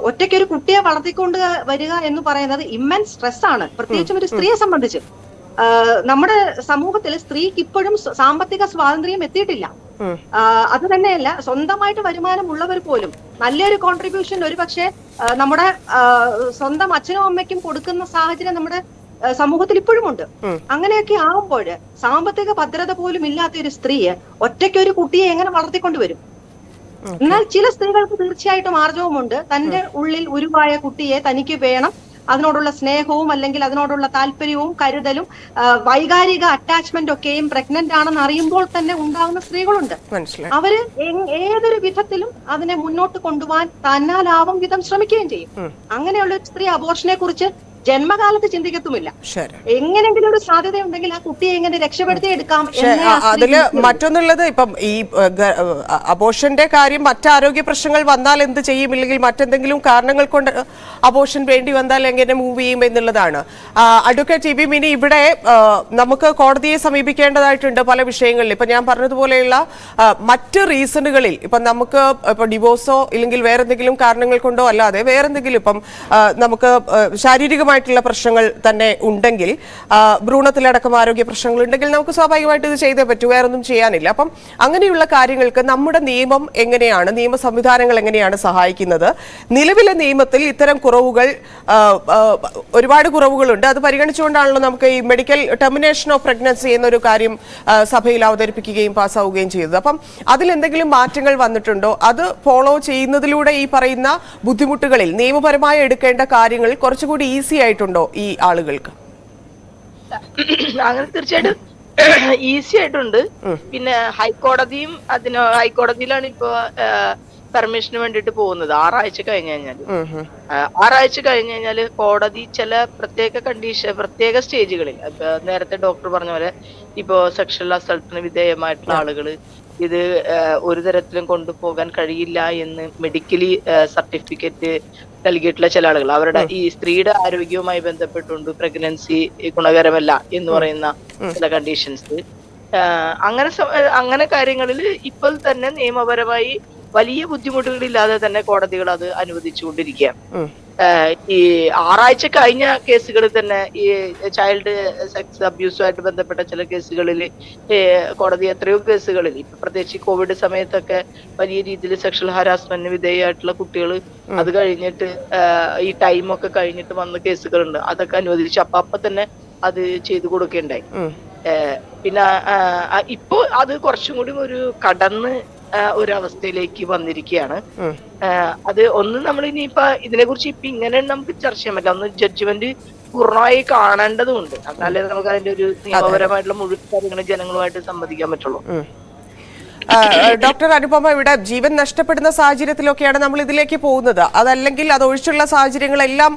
ഒറ്റയ്ക്ക് ഒരു കുട്ടിയെ വളർത്തിക്കൊണ്ട് വരിക എന്ന് പറയുന്നത് ഇമ്മൻസ് സ്ട്രെസ് ആണ്, പ്രത്യേകിച്ചും ഒരു സ്ത്രീയെ സംബന്ധിച്ച്. നമ്മുടെ സമൂഹത്തിൽ സ്ത്രീക്ക് ഇപ്പോഴും സാമ്പത്തിക സ്വാതന്ത്ര്യം എത്തിയിട്ടില്ല. അത് തന്നെയല്ല, സ്വന്തമായിട്ട് വരുമാനം ഉള്ളവർ പോലും നല്ലൊരു കോൺട്രിബ്യൂഷൻ ഒരു പക്ഷേ നമ്മുടെ സ്വന്തം അച്ഛനും അമ്മയ്ക്കും കൊടുക്കുന്ന സാഹചര്യം നമ്മുടെ സമൂഹത്തിൽ ഇപ്പോഴും ഉണ്ട്. അങ്ങനെയൊക്കെ ആവുമ്പോൾ സാമ്പത്തിക ഭദ്രത പോലും ഇല്ലാത്ത ഒരു സ്ത്രീയെ ഒറ്റയ്ക്ക് ഒരു കുട്ടിയെ എങ്ങനെ വളർത്തിക്കൊണ്ടുവരും? എന്നാൽ ചില സ്ത്രീകൾക്ക് തീർച്ചയായിട്ടും ആർജവുമുണ്ട്. തന്റെ ഉള്ളിൽ ഉരുവായ കുട്ടിയെ തനിക്ക് വേണം, അതിനോടുള്ള സ്നേഹവും അല്ലെങ്കിൽ അതിനോടുള്ള താല്പര്യവും കരുതലും വൈകാരിക അറ്റാച്ച്മെന്റ് ഒക്കെയും പ്രഗ്നന്റ് ആണെന്ന് അറിയുമ്പോൾ തന്നെ ഉണ്ടാകുന്ന സ്ത്രീകളുണ്ട്. അവര് ഏതൊരു വിധത്തിലും അതിനെ മുന്നോട്ട് കൊണ്ടുപോകാൻ തന്നാലാവും വിധം ശ്രമിക്കുകയും ചെയ്യും. അങ്ങനെയുള്ള ഒരു സ്ത്രീ അബോർഷനെ കുറിച്ച് ജന്മകാലത്ത് ചിന്തിക്കത്തുമില്ല. എങ്ങനെങ്കിലും ഒരു സാധ്യത ഉണ്ടെങ്കിൽ ആ കുട്ടിയെ എങ്ങനെ രക്ഷപ്പെടുത്തിയെടുക്കാം. അതില് മറ്റൊന്നുള്ളത്, ഇപ്പം ഈ അബോർഷന്റെ കാര്യം മറ്റാരോഗ്യ പ്രശ്നങ്ങൾ വന്നാൽ എന്ത് ചെയ്യും, ഇല്ലെങ്കിൽ മറ്റെന്തെങ്കിലും കാരണങ്ങൾ കൊണ്ട് അബോർഷൻ വേണ്ടി വന്നാൽ എങ്ങനെ മൂവ് ചെയ്യും എന്നുള്ളതാണ്. അഡ്വക്കേറ്റ് ടി ബി മിനി, ഇവിടെ നമുക്ക് കോടതിയെ സമീപിക്കേണ്ടതായിട്ടുണ്ട് പല വിഷയങ്ങളിൽ. ഇപ്പൊ ഞാൻ പറഞ്ഞതുപോലെയുള്ള മറ്റ് റീസണുകളിൽ ഇപ്പം നമുക്ക് ഇപ്പൊ ഡിവോഴ്സോ ഇല്ലെങ്കിൽ വേറെന്തെങ്കിലും കാരണങ്ങൾ കൊണ്ടോ അല്ലാതെ വേറെന്തെങ്കിലും ഇപ്പം നമുക്ക് ശാരീരികമായിട്ടുള്ള പ്രശ്നങ്ങൾ തന്നെ ഉണ്ടെങ്കിൽ, ഭ്രൂണത്തിലടക്കം ആരോഗ്യ പ്രശ്നങ്ങൾ ഉണ്ടെങ്കിൽ നമുക്ക് സ്വാഭാവികമായിട്ട് ഇത് ചെയ്തേ പറ്റൂ, വേറൊന്നും ചെയ്യാനില്ല. അപ്പം അങ്ങനെയുള്ള കാര്യങ്ങൾക്ക് നമ്മുടെ നിയമം എങ്ങനെയാണ്, നിയമ സംവിധാനങ്ങൾ എങ്ങനെയാണ് സഹായിക്കുന്നത്? നിലവിലെ നിയമത്തിൽ ഇത്തരം കുറവുകൾ, ഒരുപാട് കുറവുകളുണ്ട്. അത് പരിഗണിച്ചുകൊണ്ടാണല്ലോ നമുക്ക് ഈ മെഡിക്കൽ ടെർമിനേഷൻ ഓഫ് പ്രഗ്നൻസി എന്നൊരു കാര്യം സഭയിൽ അവതരിപ്പിക്കുകയും പാസ്സാവുകയും ചെയ്തത്. അപ്പം അതിലെന്തെങ്കിലും മാറ്റങ്ങൾ വന്നിട്ടുണ്ടോ? അത് ഫോളോ ചെയ്യുന്നതിലൂടെ ഈ പറയുന്ന ബുദ്ധിമുട്ടുകളിൽ നിയമപരമായി എടുക്കേണ്ട കാര്യങ്ങൾ കുറച്ചുകൂടി ഈസി ആയിട്ടുണ്ടോ ഈ ആളുകൾക്ക്? അങ്ങനെ തീർച്ചയായിട്ടും ഈസി ആയിട്ടുണ്ട്. പിന്നെ ഹൈക്കോടതിയിലാണ് ഇപ്പൊ പെർമിഷന് വേണ്ടിട്ട് പോകുന്നത്. ആറാഴ്ച കഴിഞ്ഞു കഴിഞ്ഞാല് കോടതി ചില പ്രത്യേക സ്റ്റേജുകളിൽ, നേരത്തെ ഡോക്ടർ പറഞ്ഞ പോലെ ഇപ്പോ സെക്ഷൽ അസൾട്ടിന് വിധേയമായിട്ടുള്ള ആളുകള് ഇത് ഒരു തരത്തിലും കൊണ്ടുപോകാൻ കഴിയില്ല എന്ന് മെഡിക്കലി സർട്ടിഫിക്കറ്റ് നൽകിയിട്ടുള്ള ചില ആളുകൾ, അവരുടെ ഈ സ്ത്രീയുടെ ആരോഗ്യവുമായി ബന്ധപ്പെട്ടുകൊണ്ട് പ്രഗ്നൻസി ഗുണകരമല്ല എന്ന് പറയുന്ന ചില കണ്ടീഷൻസ്, അങ്ങനെ കാര്യങ്ങളിൽ ഇപ്പോൾ തന്നെ നിയമപരമായി വലിയ ബുദ്ധിമുട്ടുകളില്ലാതെ തന്നെ കോടതികൾ അത് അനുവദിച്ചുകൊണ്ടിരിക്കുക. ഈ ആറാഴ്ച കഴിഞ്ഞ കേസുകളിൽ തന്നെ ഈ ചൈൽഡ് സെക്സ് അബ്യൂസുമായിട്ട് ബന്ധപ്പെട്ട ചില കേസുകളിൽ കോടതി എത്രയോ കേസുകളിൽ, ഇപ്പൊ പ്രത്യേകിച്ച് കോവിഡ് സമയത്തൊക്കെ വലിയ രീതിയിൽ സെക്ഷൽ ഹാരാസ്മെന്റിന് വിധേയമായിട്ടുള്ള കുട്ടികൾ അത് കഴിഞ്ഞിട്ട് ഈ ടൈമൊക്കെ കഴിഞ്ഞിട്ട് വന്ന കേസുകളുണ്ട്. അതൊക്കെ അനുവദിച്ചു. അപ്പൊ തന്നെ അത് ചെയ്തു കൊടുക്കുകയുണ്ടായി. പിന്നെ ഇപ്പൊ അത് കുറച്ചും കൂടി ഒരു കടന്ന് ഒരവസ്ഥയിലേക്ക് വന്നിരിക്കുകയാണ്. അത് ഒന്ന് നമ്മൾ ഇനിയിപ്പൊ ഇതിനെ കുറിച്ച് ഇപ്പൊ ഇങ്ങനെ നമുക്ക് ചർച്ച ചെയ്യാൻ പറ്റില്ല. ഒന്ന് ജഡ്ജ്മെന്റ് പൂർണ്ണമായി കാണേണ്ടതുണ്ട്. എന്നാലേ നമുക്ക് അതിന്റെ ഒരു നിയമപരമായിട്ടുള്ള മുഴുവൻ കാര്യങ്ങളും ജനങ്ങളുമായിട്ട് സംവദിക്കാൻ പറ്റുള്ളൂ. ഡോക്ടർ അനുപമ, ഇവിടെ ജീവൻ നഷ്ടപ്പെടുന്ന സാഹചര്യത്തിലൊക്കെയാണ് നമ്മൾ ഇതിലേക്ക് പോകുന്നത്. അതല്ലെങ്കിൽ അതൊഴിച്ചുള്ള സാഹചര്യങ്ങളെല്ലാം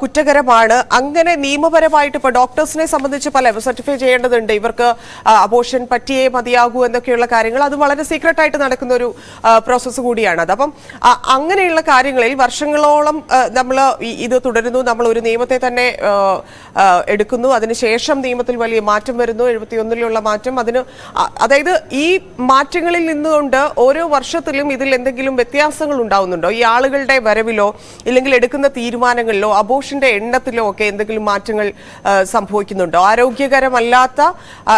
കുറ്റകരമാണ്. അങ്ങനെ നിയമപരമായിട്ട് ഇപ്പൊ ഡോക്ടേഴ്സിനെ സംബന്ധിച്ച് പല സർട്ടിഫൈ ചെയ്യേണ്ടതുണ്ട്. ഇവർക്ക് അബോർഷൻ പറ്റിയേ മതിയാകൂ എന്നൊക്കെയുള്ള കാര്യങ്ങൾ അത് വളരെ സീക്രട്ട് ആയിട്ട് നടക്കുന്ന ഒരു പ്രോസസ്സ് കൂടിയാണ് അത്. അപ്പം അങ്ങനെയുള്ള കാര്യങ്ങളിൽ വർഷങ്ങളോളം നമ്മൾ ഇത് തുടരുന്നു. നമ്മൾ ഒരു നിയമത്തെ തന്നെ എടുക്കുന്നു. അതിനുശേഷം നിയമത്തിൽ വലിയ മാറ്റം വരുന്നു. 71-ലുള്ള മാറ്റം. അതായത് ഈ മാറ്റങ്ങളിൽ നിന്നുകൊണ്ട് ഓരോ വർഷത്തിലും ഇതിൽ എന്തെങ്കിലും വ്യത്യാസങ്ങൾ ഉണ്ടാവുന്നുണ്ടോ? ഈ ആളുകളുടെ വരവിലോ ഇല്ലെങ്കിൽ എടുക്കുന്ന തീരുമാനങ്ങളിലോ അബോർഷന്റെ എണ്ണത്തിലോ ഒക്കെ എന്തെങ്കിലും മാറ്റങ്ങൾ സംഭവിക്കുന്നുണ്ടോ? ആരോഗ്യകരമല്ലാത്ത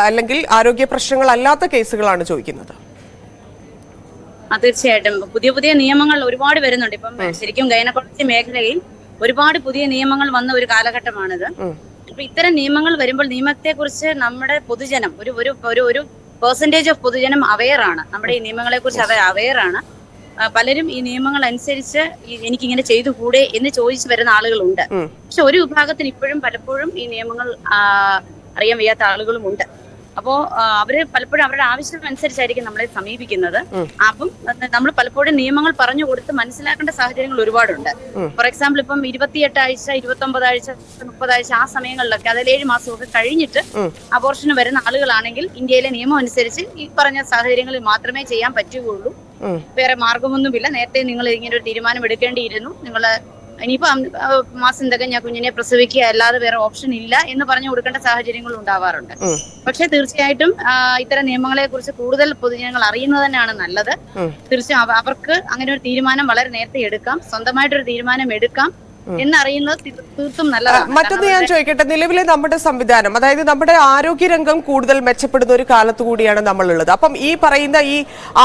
അല്ലെങ്കിൽ ആരോഗ്യ പ്രശ്നങ്ങളല്ലാത്ത കേസുകളാണ് ചോദിക്കുന്നത്. തീർച്ചയായിട്ടും പുതിയ പുതിയ നിയമങ്ങൾ ഒരുപാട് വരുന്നുണ്ട്. ഇപ്പം ശരിക്കും ഗൈനക്കോളജി മേഖലയിൽ ഒരുപാട് പുതിയ നിയമങ്ങൾ വന്ന ഒരു കാലഘട്ടമാണിത്. അപ്പൊ ഇത്തരം നിയമങ്ങൾ വരുമ്പോൾ നിയമത്തെ കുറിച്ച് നമ്മുടെ പൊതുജനം ഒരു പെർസെന്റേജ് ഓഫ് പൊതുജനം അവെയർ ആണ്. നമ്മുടെ ഈ നിയമങ്ങളെ കുറിച്ച് അവർ അവെയർ ആണ്. പലരും ഈ നിയമങ്ങൾ അനുസരിച്ച് എനിക്കിങ്ങനെ ചെയ്തു കൂടെ എന്ന് ചോദിച്ചു വരുന്ന ആളുകളുണ്ട്. പക്ഷെ ഒരു വിഭാഗത്തിന് ഇപ്പോഴും പലപ്പോഴും ഈ നിയമങ്ങൾ അറിയാൻ വയ്യാത്ത ആളുകളും ഉണ്ട്. അപ്പോ അവര് പലപ്പോഴും അവരുടെ ആവശ്യം അനുസരിച്ചായിരിക്കും നമ്മളെ സമീപിക്കുന്നത്. അപ്പം നമ്മൾ പലപ്പോഴും നിയമങ്ങൾ പറഞ്ഞു കൊടുത്ത് മനസ്സിലാക്കേണ്ട സാഹചര്യങ്ങൾ ഒരുപാടുണ്ട്. ഫോർ എക്സാമ്പിൾ ഇപ്പം 28 ആഴ്ച, 29 ആഴ്ച, 30 ആഴ്ച ആ സമയങ്ങളിലൊക്കെ, അതായത് 7 മാസമൊക്കെ കഴിഞ്ഞിട്ട് അബോർഷന് വരുന്ന ആളുകളാണെങ്കിൽ ഇന്ത്യയിലെ നിയമം അനുസരിച്ച് ഈ പറഞ്ഞ സാഹചര്യങ്ങളിൽ മാത്രമേ ചെയ്യാൻ പറ്റുകയുള്ളൂ. വേറെ മാർഗമൊന്നുമില്ല. നേരത്തെ നിങ്ങൾ ഇങ്ങനെ ഒരു തീരുമാനം എടുക്കേണ്ടിയിരുന്നു. നിങ്ങള് ഇനിയിപ്പോ മാസം തികഞ്ഞ കുഞ്ഞിനെ പ്രസവിക്കുക അല്ലാതെ വേറെ ഓപ്ഷൻ ഇല്ല എന്ന് പറഞ്ഞു കൊടുക്കേണ്ട സാഹചര്യങ്ങൾ ഉണ്ടാവാറുണ്ട്. പക്ഷെ തീർച്ചയായിട്ടും ഇത്തരം നിയമങ്ങളെ കുറിച്ച് കൂടുതൽ പൊതുജനങ്ങൾ അറിയുന്നത് തന്നെയാണ് നല്ലത്. തീർച്ചയായും അവർക്ക് അങ്ങനെ ഒരു തീരുമാനം വളരെ നേരത്തെ എടുക്കാം, സ്വന്തമായിട്ടൊരു തീരുമാനം എടുക്കാം എന്നറിയുന്നത് തീർത്തും നല്ലതാണ്. മറ്റൊന്ന് ഞാൻ ചോദിക്കട്ടെ, നിലവിലെ നമ്മുടെ സംവിധാനം, അതായത് നമ്മുടെ ആരോഗ്യരംഗം കൂടുതൽ മെച്ചപ്പെടുന്ന ഒരു കാലത്ത് കൂടിയാണ് നമ്മളുള്ളത്. അപ്പം ഈ പറയുന്ന ഈ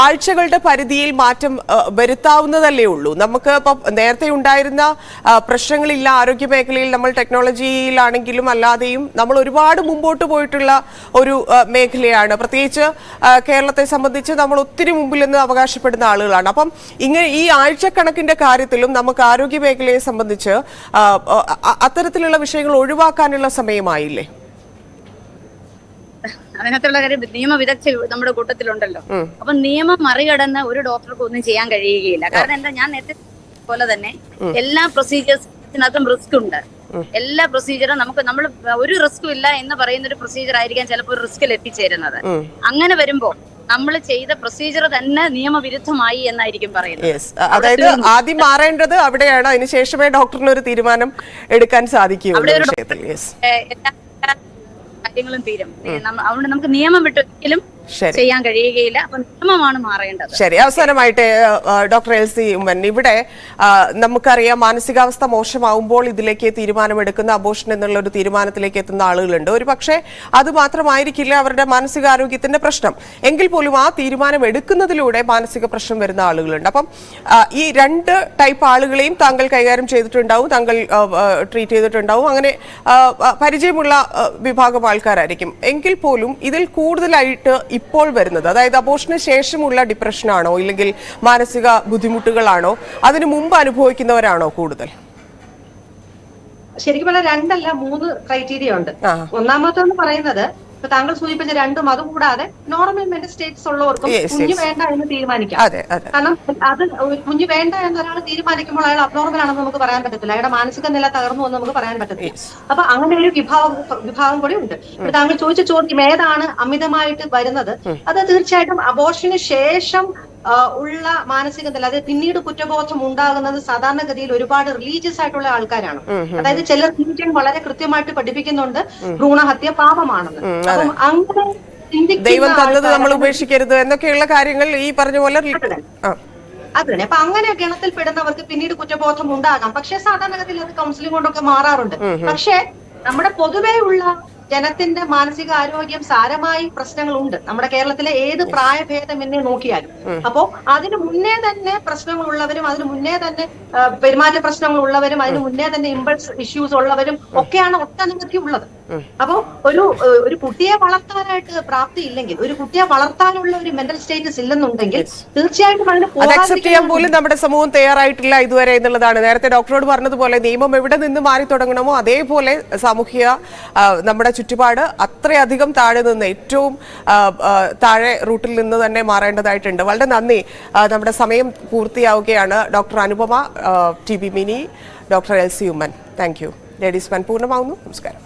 ആഴ്ചകളുടെ പരിധിയിൽ മാറ്റം വരുത്താവുന്നതല്ലേ ഉള്ളൂ. നമുക്ക് ഇപ്പം നേരത്തെ ഉണ്ടായിരുന്ന പ്രശ്നങ്ങളില്ല. ആരോഗ്യ മേഖലയിൽ നമ്മൾ ടെക്നോളജിയിലാണെങ്കിലും അല്ലാതെയും നമ്മൾ ഒരുപാട് മുമ്പോട്ട് പോയിട്ടുള്ള ഒരു മേഖലയാണ്. പ്രത്യേകിച്ച് കേരളത്തെ സംബന്ധിച്ച് നമ്മൾ ഒത്തിരി മുമ്പിൽ നിന്ന് അവകാശപ്പെടുന്ന ആളുകളാണ്. അപ്പം ഇങ്ങനെ ഈ ആഴ്ചക്കണക്കിന്റെ കാര്യത്തിലും നമുക്ക് ആരോഗ്യ മേഖലയെ സംബന്ധിച്ച് അത്തരത്തിലുള്ള വിഷയങ്ങൾ ഒഴിവാക്കാനുള്ള സമയമായില്ലേ? അതിനകത്തുള്ള കാര്യം നിയമ വിദഗ്ധ നമ്മുടെ കൂട്ടത്തിലുണ്ടല്ലോ. അപ്പൊ നിയമം മറികടന്ന് ഒരു ഡോക്ടർക്ക് ഒന്നും ചെയ്യാൻ കഴിയുകയില്ല. കാരണം എന്താ, ഞാൻ നേരത്തെ പോലെ തന്നെ എല്ലാ പ്രൊസീജിയേഴ്സിനകത്തും റിസ്ക് ഉണ്ട്. എല്ലാ പ്രൊസീജിയറും നമ്മൾ ഒരു റിസ്കും ഇല്ല എന്ന് പറയുന്ന ഒരു പ്രൊസീജിയർ ആയിരിക്കാം ചിലപ്പോൾ റിസ്കിൽ എത്തിച്ചേരുന്നത്. അങ്ങനെ വരുമ്പോ നമ്മൾ ചെയ്ത പ്രൊസീജിയർ തന്നെ നിയമവിരുദ്ധമായി എന്നായിരിക്കും പറയുന്നത്. അതായത് ആദ്യം മാറേണ്ടത് അവിടെയാണ്. അതിനുശേഷമേ ഡോക്ടറിന് ഒരു തീരുമാനം എടുക്കാൻ സാധിക്കുകയുള്ളൂ. എല്ലാ കാര്യങ്ങളും തീരും. അതുകൊണ്ട് നമുക്ക് നിയമം വിട്ട് ഒരിക്കലും ചെയ്യാൻ കഴിയുകയില്ല. അപ്പൊ നിയമമാണ് മാറേണ്ടത്. ശരി, അവസാനമായിട്ട് ഡോക്ടർ എൽസി ഉമ്മൻ, ഇവിടെ നമുക്കറിയാം മാനസികാവസ്ഥ മോശമാവുമ്പോൾ ഇതിലേക്ക് തീരുമാനമെടുക്കുന്ന അബോർഷൻ എന്നുള്ള ഒരു തീരുമാനത്തിലേക്ക് എത്തുന്ന ആളുകളുണ്ട്. ഒരു പക്ഷേ അത് മാത്രമായിരിക്കില്ല അവരുടെ മാനസികാരോഗ്യത്തിന്റെ പ്രശ്നം. എങ്കിൽ പോലും ആ തീരുമാനം എടുക്കുന്നതിലൂടെ മാനസിക പ്രശ്നം വരുന്ന ആളുകളുണ്ട്. അപ്പം ഈ രണ്ട് ടൈപ്പ് ആളുകളെയും താങ്കൾ കൈകാര്യം ചെയ്തിട്ടുണ്ടാവും, താങ്കൾ ട്രീറ്റ് ചെയ്തിട്ടുണ്ടാവും. അങ്ങനെ പരിചയമുള്ള വിഭാഗം ആൾക്കാരായിരിക്കും. എങ്കിൽ പോലും ഇതിൽ കൂടുതലായിട്ട് ഇപ്പോൾ വരുന്നത്, അതായത് അബോർഷന് ശേഷമുള്ള ഡിപ്രഷനാണോ ഇല്ലെങ്കിൽ മാനസിക ബുദ്ധിമുട്ടുകളാണോ, അതിനു മുമ്പ് അനുഭവിക്കുന്നവരാണോ കൂടുതൽ? ശരിക്കും പറഞ്ഞാൽ 2 അല്ല 3 ക്രൈറ്റീരിയ ഉണ്ട്. ഒന്നാമത്തെന്ന് പറയുന്നത് ഇപ്പൊ താങ്കൾ സൂചിപ്പിച്ച 2ഉം അതുകൂടാതെ നോർമൽ മെന്റൽ സ്റ്റേറ്റ്സ് ഉള്ളവർക്കും കുഞ്ഞു വേണ്ട എന്ന് തീരുമാനിക്കാം. കാരണം അത് കുഞ്ഞു വേണ്ട എന്ന് ഒരാൾ തീരുമാനിക്കുമ്പോൾ അയാൾ അബ്നോർമൽ ആണെന്ന് നമുക്ക് പറയാൻ പറ്റത്തില്ല. അയാളുടെ മാനസിക നില തകർന്നു എന്ന് നമുക്ക് പറയാൻ പറ്റത്തില്ല. അപ്പൊ അങ്ങനെ ഒരു വിഭാഗം കൂടി ഉണ്ട്. താങ്കൾ ചോദിച്ച ചോദ്യം ഏതാണ് അമിതമായിട്ട് വരുന്നത്, അത് തീർച്ചയായിട്ടും അബോർഷന് ശേഷം ഉള്ള മാനസിക നില, അത് പിന്നീട് കുറ്റബോധം ഉണ്ടാകുന്നത് സാധാരണഗതിയിൽ ഒരുപാട് റിലീജിയസ് ആയിട്ടുള്ള ആൾക്കാരാണ്. അതായത് ചിലർ റിലീജിയൻ വളരെ കൃത്യമായിട്ട് പഠിപ്പിക്കുന്നുണ്ട് ഭ്രൂണഹത്യ പാപമാണെന്ന്. അപ്പം അങ്ങനെ ദൈവം തന്നത് നമ്മൾ ഉപേക്ഷിക്കരുത് എന്നൊക്കെയുള്ള കാര്യങ്ങൾ ഈ പറഞ്ഞ പോലെ അതന്നെ. അപ്പൊ അങ്ങനെ ഗണത്തിൽ പെടുന്നവർക്ക് പിന്നീട് കുറ്റബോധം ഉണ്ടാകാം. പക്ഷെ സാധാരണഗതിയിൽ അത് കൗൺസിലിംഗ് കൊണ്ടൊക്കെ മാറാറുണ്ട്. പക്ഷെ നമ്മുടെ പൊതുവേ ഉള്ള ജനത്തിന്റെ മാനസിക ആരോഗ്യം സാരമായി പ്രശ്നങ്ങളുണ്ട് നമ്മുടെ കേരളത്തിലെ ഏത് പ്രായഭേദമെന്നെ നോക്കിയാലും. അപ്പോ അതിന് മുന്നേ തന്നെ പ്രശ്നങ്ങളുള്ളവരും അതിന് മുന്നേ തന്നെ പെരുമാറ്റ പ്രശ്നങ്ങൾ ഉള്ളവരും അതിന് മുന്നേ തന്നെ ഇമ്പൾസ് ഇഷ്യൂസ് ഉള്ളവരും ഒക്കെയാണ് ഒട്ടനവധി ഉള്ളത്. അപ്പൊ ഒരു കുട്ടിയെ വളർത്താനായിട്ട് പ്രാപ്തി ഇല്ലെങ്കിൽ, ഒരു കുട്ടിയെ വളർത്താനുള്ള ഒരു മെന്റൽ സ്റ്റേറ്റസ് ഇല്ലെന്നുണ്ടെങ്കിൽ തീർച്ചയായിട്ടും അതിന് അത് അക്സെപ്റ്റ് ചെയ്യാൻ പോലും നമ്മുടെ സമൂഹം തയ്യാറായിട്ടില്ല ഇതുവരെ എന്നുള്ളതാണ്. നേരത്തെ ഡോക്ടറോട് പറഞ്ഞതുപോലെ നിയമം എവിടെ നിന്ന് മാറി തുടങ്ങണമോ അതേപോലെ സാമൂഹിക നമ്മുടെ ചുറ്റുപാട് അത്രയധികം താഴെ നിന്ന് ഏറ്റവും താഴെ റൂട്ടിൽ നിന്ന് തന്നെ മാറേണ്ടതായിട്ടുണ്ട്. വളരെ നന്ദി. നമ്മുടെ സമയം പൂർത്തിയാവുകയാണ്. Doctor Anupama, T B Mini, doctor Elsy Oommen. Thank you. Ladies man പൂർണ്ണമാവുന്നു. നമസ്കാരം.